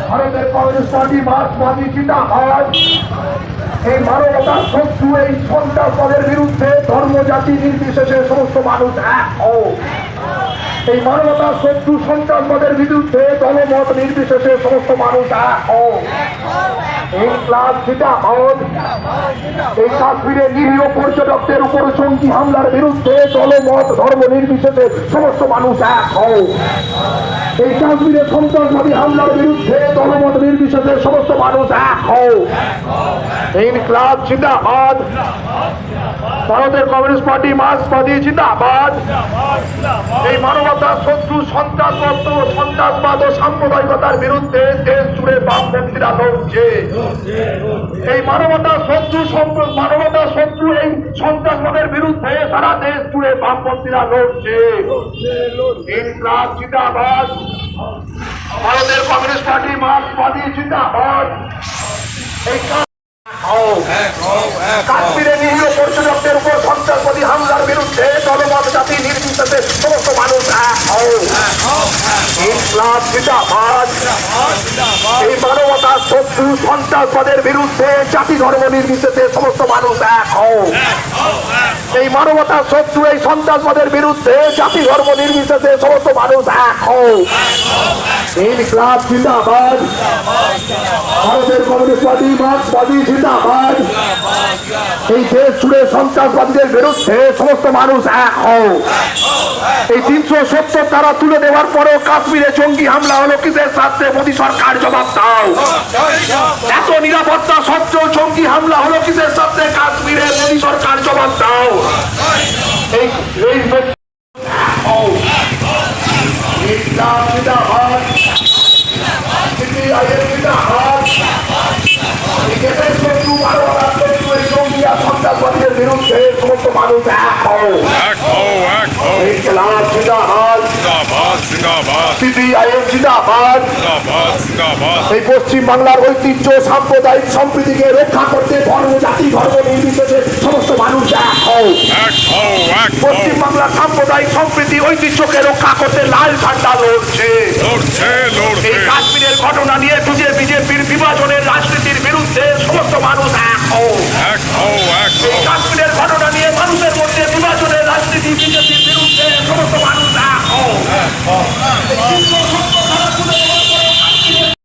ভারতের communist party মার্ক্সবাদী চিন্তাধারা এই মানবতার শত্রু এই সন্ত্রাসবাদের বিরুদ্ধে ধর্ম জাতি নির্বিশেষে সমস্ত মানুষ এক হোক। এই মানবতার শত্রু সন্ত্রাসবাদের বিরুদ্ধে দলমত নির্বিশেষে সমস্ত মানুষ এক হোক। ইনকলাব জিন্দাবাদ। এই কাশ্মীরে নিরীহ পর্যটকদের উপর জঙ্গি হামলার বিরুদ্ধে দলমত ধর্ম নির্বিশেষে সমস্ত মানুষ এক হোক। এই কাশ্মীরে সন্ত্রাসবাদী হামলার বিরুদ্ধে দলমত নির্বিশেষে সমস্ত মানুষ এক হোক। ইনকলাব জিন্দাবাদ। ভারতের কমিউনিস্ট পার্টি মার্ক্সবাদী জিন্দাবাদ। এই মানবতার শত্রু সন্ত্রাসবাদ ও সাম্প্রদায়িকতার বিরুদ্ধে দেশ জুড়ে বামপন্থীরা লড়ছে। এই মানবতার শত্রু এই সন্ত্রাসবাদের বিরুদ্ধে সারা দেশ জুড়ে বামপন্থীরা লড়ছে। ইনকলাব জিন্দাবাদ। ভারতের কমিউনিস্ট পার্টি মার্ক্সবাদী জিন্দাবাদ। এই কাশ্মীরে নিরীহ পর্যটকদের উপর সন্ত্রাসবাদী হামলার বিরুদ্ধে দলমত জাতি নির্বিশেষে সমস্ত মানুষ এক হোক। ইনকলাব জিন্দাবাদ। এই মানবতার শত্রু সন্ত্রাসবাদের বিরুদ্ধে জাতি ধর্ম নির্বিশেষে সমস্ত মানুষ এক হোক। এই মানবতার শত্রু এই সন্ত্রাসবাদের বিরুদ্ধে জাতি ধর্ম নির্বিশেষে সমস্ত মানুষ এক হোক। ইনকলাব জিন্দাবাদ। ভারতের কমিউনিস্ট পার্টি মার্ক্সবাদী জিন্দাবাদ। এই দেশ জুড়ে সন্ত্রাসবাদীদের বিরুদ্ধে সমস্ত মানুষ এক হোক। এই 370 ধারা তুলে দেওয়ার পরেও কাশ্মীরে জঙ্গি হামলা হলো কিসের স্বার্থে? মোদী সরকার জবাব দাও। এত নিরাপত্তা সত্ত্বেও জঙ্গি হামলা হলো কিসের স্বার্থে কাশ্মীরে? মোদী সরকার জবাব দাও। এই সন্ত্রাসবাদীদের বিরুদ্ধে সমস্ত মানুষ এক হোক। ইনকলাব জিন্দাবাদ। সিপিআইএম জিন্দাবাদ। এই পশ্চিম বাংলার ঐতিহ্য সাম্প্রদায়িক সম্প্রীতিকে রক্ষা করতে ধর্ম জাতি ধর্ম নির্বিশেষে সমস্ত মানুষ এক হোক। পশ্চিম বাংলার সাম্প্রদায়িক সম্প্রীতি ঐতিহ্যকে রক্ষা করতে লাল ঝান্ডা লড়ছে। এই কাশ্মীরের ঘটনা নিয়ে বিজেপির বিভাজনের রাজনীতি